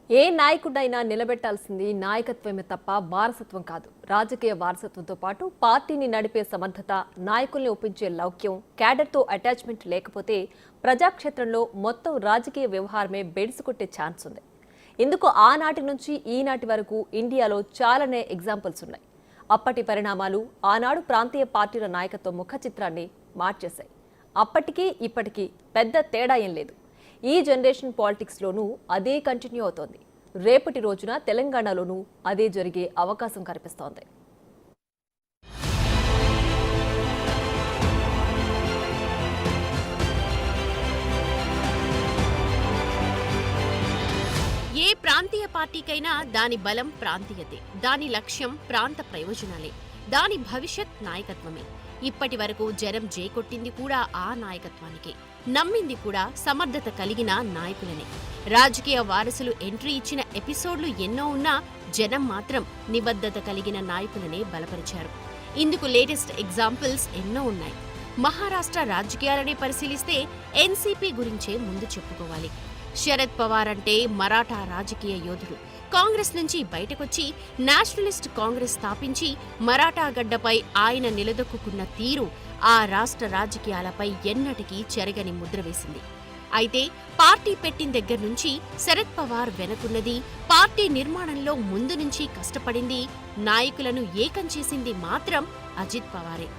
ఏ నాయకుడైనా నిలబెట్టాల్సింది నాయకత్వమే తప్ప వారసత్వం కాదు. రాజకీయ వారసత్వంతో పాటు పార్టీని నడిపే సమర్థత, నాయకుల్ని ఒప్పించే లౌక్యం, క్యాడర్తో అటాచ్మెంట్ లేకపోతే ప్రజాక్షేత్రంలో మొత్తం రాజకీయ వ్యవహారమే బెడిసికొట్టే ఛాన్స్ ఉంది. ఇందుకు ఆనాటి నుంచి ఈనాటి వరకు ఇండియాలో చాలానే ఎగ్జాంపుల్స్ ఉన్నాయి. అప్పటి పరిణామాలు ఆనాడు ప్రాంతీయ పార్టీల నాయకత్వ ముఖ చిత్రాన్ని మార్చేశాయి. అప్పటికీ ఇప్పటికీ పెద్ద తేడా ఏం లేదు. ఈ జనరేషన్ పాలిటిక్స్లోనూ అదే కంటిన్యూ అవుతోంది. రేపటి రోజున తెలంగాణలోనూ అదే జరిగే అవకాశం కనిపిస్తోంది. ఏ ప్రాంతీయ పార్టీకైనా దాని బలం ప్రాంతీయతే, దాని లక్ష్యం ప్రాంత ప్రయోజనాలే, దాని భవిష్యత్ నాయకత్వమే. ఇప్పటి వరకు జనం జేకొట్టింది కూడా ఆ నాయకత్వానికే, నమ్మింది కూడా సమర్థత కలిగిన నాయకులనే. రాజకీయ వారసులు ఎంట్రీ ఇచ్చిన ఎపిసోడ్లు ఎన్నో ఉన్నా జనం మాత్రం నిబద్ధత కలిగిన నాయకులనే బలపరిచారు. ఇందుకు లేటెస్ట్ ఎగ్జాంపుల్స్ ఎన్నో ఉన్నాయి. మహారాష్ట్ర రాజకీయాలనే పరిశీలిస్తే ఎన్సీపీ గురించే ముందు చెప్పుకోవాలి. శరద్ పవార్ అంటే మరాఠా రాజకీయ యోధుడు. కాంగ్రెస్ నుంచి బయటకొచ్చి నేషనలిస్ట్ కాంగ్రెస్ స్థాపించి మరాఠా గడ్డపై ఆయన నిలదొక్కున్న తీరు ఆ రాష్ట్ర రాజకీయాలపై ఎన్నటికీ చెరగని ముద్ర వేసింది. అయితే పార్టీ పెట్టిన దగ్గర నుంచి శరద్ పవార్ వెనుకున్నది, పార్టీ నిర్మాణంలో ముందు నుంచి కష్టపడింది, నాయకులను ఏకం చేసింది మాత్రం అజిత్ పవారే.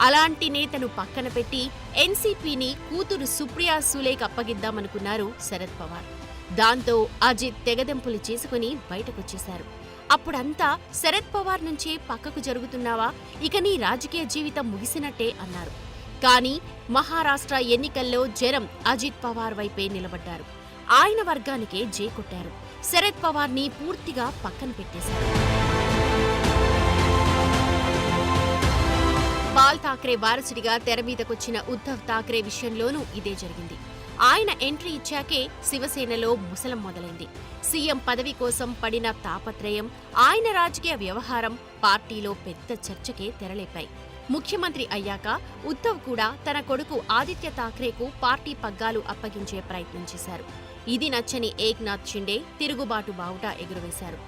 అలాంటి నేతను పక్కన పెట్టి ఎన్సీపీని కూతురు సుప్రియా సూలేకి అప్పగిద్దామనుకున్నారు శరద్ పవార్. దాంతో అజిత్ తెగదెంపులు చేసుకుని బయటకొచ్చేశారు. అప్పుడంతా శరద్ పవార్ నుంచే పక్కకు జరుగుతున్నావా, ఇక నీ రాజకీయ జీవితం ముగిసినట్టే అన్నారు. కానీ మహారాష్ట్ర ఎన్నికల్లో జనం అజిత్ పవార్ వైపే నిలబడ్డారు. ఆయన వర్గానికే జేకొట్టారు. శరద్ పవార్ని పూర్తిగా పక్కన పెట్టేశారు. బాల్ ఠాక్రే వారసుడిగా తెరమీదకొచ్చిన ఉద్ధవ్ ఠాక్రే విషయంలోనూ ఇదే జరిగింది. ఆయన ఎంట్రీ ఇచ్చాకే శివసేనలో ముసలం మొదలైంది. సీఎం పదవి కోసం పడిన తాపత్రయం, ఆయన రాజకీయ వ్యవహారం పార్టీలో పెద్ద చర్చకే తెరలేపాయి. ముఖ్యమంత్రి అయ్యాక ఉద్ధవ్ కూడా తన కొడుకు ఆదిత్య ఠాక్రేకు పార్టీ పగ్గాలు అప్పగించే ప్రయత్నం చేశారు. ఇది నచ్చని ఏక్నాథ్ షిండే తిరుగుబాటు బావుటా ఎగురవేశారు.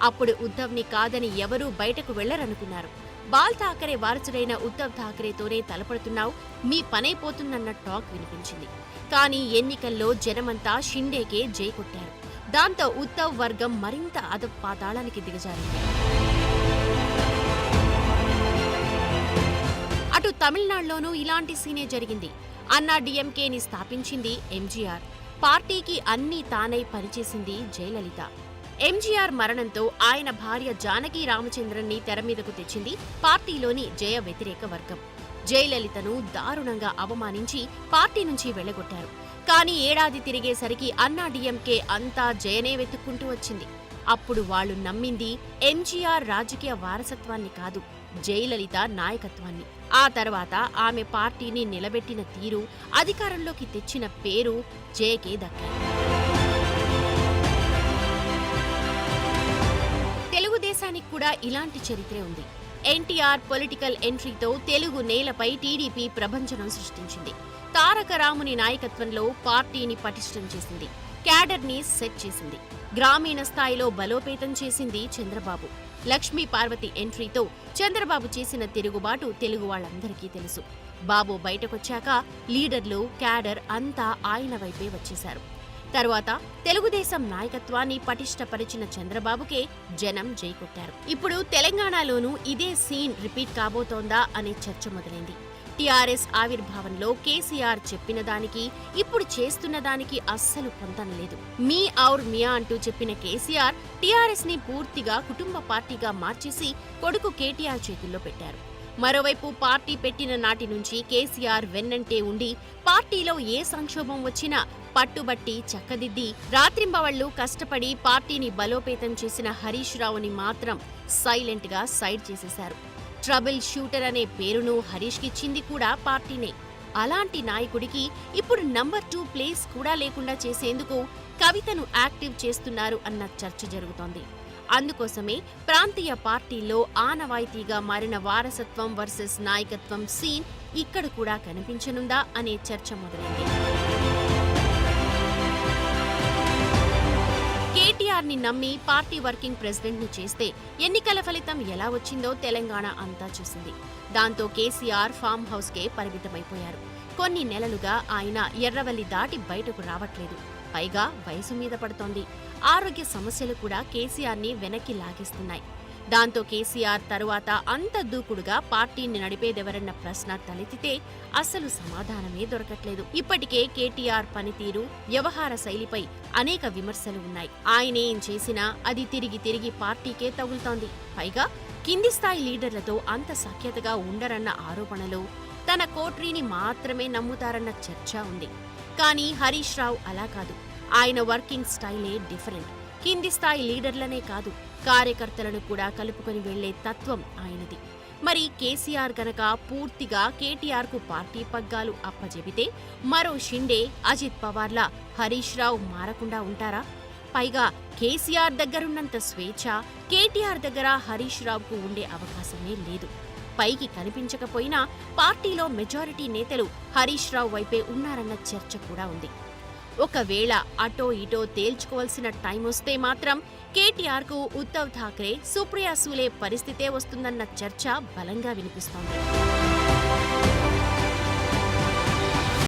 అప్పుడు ఉద్ధవ్ని కాదని ఎవరూ బయటకు వెళ్లరనుకున్నారు. బాల్ ఠాకరే వారసుడైన ఉద్ధవ్ ఠాకరేతోనే తలపడుతున్నావు, మీ పనైపోతుందన్న టాక్ వినిపించింది. కానీ ఎన్నికల్లో జనమంతా షిండేకే జై కొట్టారు. దాంతో ఉద్ధవ్ వర్గం మరింత అధపాతాళానికి దిగజారింది. అటు తమిళనాడులోనూ ఇలాంటి సీనే జరిగింది. అన్నా డీఎంకేని స్థాపించింది ఎంజీఆర్. పార్టీకి అన్నీ తానై పనిచేసింది జయలలిత. ఎంజీఆర్ మరణంతో ఆయన భార్య జానకి రామచంద్రన్ని తెరమీదకు తెచ్చింది పార్టీలోని జయ వ్యతిరేక వర్గం. జయలలితను దారుణంగా అవమానించి పార్టీ నుంచి వెళ్లగొట్టారు. కానీ ఏడాది తిరిగేసరికి అన్నా డీఎంకే అంతా జయనే వెతుక్కుంటూ వచ్చింది. అప్పుడు వాళ్లు నమ్మింది ఎంజీఆర్ రాజకీయ వారసత్వాన్ని కాదు, జయలలిత నాయకత్వాన్ని. ఆ తర్వాత ఆమె పార్టీని నిలబెట్టిన తీరు, అధికారంలోకి తెచ్చిన పేరు జయకే దక్కాయి. తెలుగుదేశానికి కూడా ఇలాంటి చరిత్రే ఉంది. ఎన్టీఆర్ పొలిటికల్ ఎంట్రీతో తెలుగు నేలపై టీడీపీ ప్రభంజనం సృష్టించింది. తారక రాముని నాయకత్వంలో పార్టీని పటిష్టం చేసింది, క్యాడర్ని సెట్ చేసింది, గ్రామీణ స్థాయిలో బలోపేతం చేసింది చంద్రబాబు. లక్ష్మీ పార్వతి ఎంట్రీతో చంద్రబాబు చేసిన తిరుగుబాటు తెలుగు వాళ్ళందరికీ తెలుసు. బాబు బయటకొచ్చాక లీడర్లు, క్యాడర్ అంతా ఆయన వైపే వచ్చేశారు. తరువాత తెలుగుదేశం నాయకత్వాన్ని పటిష్టపరిచిన చంద్రబాబుకే జనం జై కొట్టారు. ఇప్పుడు తెలంగాణలోనూ ఇదే సీన్ రిపీట్ కాబోతోందా అనే చర్చ మొదలైంది. టీఆర్ఎస్ ఆవిర్భావంలో కేసీఆర్ చెప్పిన దానికి, ఇప్పుడు చేస్తున్న దానికి అస్సలు పొందనలేదు. మీ ఔర్ మియా అంటూ చెప్పిన కేసీఆర్ టీఆర్ఎస్ ని పూర్తిగా కుటుంబ పార్టీగా మార్చేసి కొడుకు కేటీఆర్ చేతుల్లో పెట్టారు. మరోవైపు పార్టీ పెట్టిన నాటి నుంచి కేసీఆర్ వెన్నంటే ఉండి పార్టీలో ఏ సంక్షోభం వచ్చినా పట్టుబట్టి చక్కదిద్ది రాత్రింబవళ్లు కష్టపడి పార్టీని బలోపేతం చేసిన హరీష్ రావుని మాత్రం సైలెంట్ గా సైడ్ చేసేశారు. ట్రబుల్ షూటర్ అనే పేరును హరీష్ కిచ్చింది కూడా పార్టీనే. అలాంటి నాయకుడికి ఇప్పుడు నంబర్ 2 ప్లేస్ కూడా లేకుండా చేసేందుకు కవితను యాక్టివ్ చేస్తున్నారు అన్న చర్చ జరుగుతోంది. అందుకోసమే ప్రాంతీయ పార్టీల్లో ఆనవాయితీగా మారిన వారసత్వం వర్సెస్ నాయకత్వం సీన్ ఇక్కడ కూడా కనిపించనుందా అనే చర్చ మొదలైంది. కేసీఆర్ ని నమ్మి పార్టీ వర్కింగ్ ప్రెసిడెంట్ ని చేస్తే ఎన్నికల ఫలితం ఎలా వచ్చిందో తెలంగాణ అంతా చూసింది. దాంతో కేసీఆర్ ఫామ్ హౌస్ కే పరిమితమైపోయారు. కొన్ని నెలలుగా ఆయన ఎర్రవల్లి దాటి బయటకు రావట్లేదు. పైగా వయసు మీద పడుతోంది. ఆరోగ్య సమస్యలు కూడా కేసీఆర్ ని వెనక్కి లాగేస్తున్నాయి. దాంతో కేసీఆర్ తరువాత అంత దూకుడుగా పార్టీని నడిపేదెవరన్న ప్రశ్న తలెత్తితే అస్సలు సమాధానమే దొరకట్లేదు. ఇప్పటికే కేటీఆర్ పనితీరు, వ్యవహార శైలిపై అనేక విమర్శలు ఉన్నాయి. ఆయనేం చేసినా అది తిరిగి తిరిగి పార్టీకే తగులుతోంది. పైగా కింది స్థాయి లీడర్లతో అంత సఖ్యతగా ఉండరన్న ఆరోపణలు, తన కోట్రీని మాత్రమే నమ్ముతారన్న చర్చ ఉంది. కానీ హరీష్ రావు అలా కాదు. ఆయన వర్కింగ్ స్టైలే డిఫరెంట్. కింది స్థాయి లీడర్లనే కాదు, కార్యకర్తలను కూడా కలుపుకొని వెళ్లే తత్వం ఆయనది. మరి కేసీఆర్ గనక పూర్తిగా కేటీఆర్ కు పార్టీ పగ్గాలు అప్పజెబితే మరో షిండే, అజిత్ పవార్లా హరీష్ రావు మారకుండా ఉంటారా? పైగా కేసీఆర్ దగ్గరున్నంత స్వేచ్ఛ కేటీఆర్ దగ్గర హరీష్ రావుకు ఉండే అవకాశమే లేదు. పైకి కనిపించకపోయినా పార్టీలో మెజారిటీ నేతలు హరీష్ రావు వైపే ఉన్నారన్న చర్చ కూడా ఉంది. ఒకవేళ అటో ఇటో తేల్చుకోవాల్సిన టైం వస్తే మాత్రం కేటీఆర్ కు ఉద్ధవ్ ఠాక్రే, సుప్రియా సూలే పరిస్థితే వస్తుందన్న చర్చ బలంగా వినిపిస్తోంది.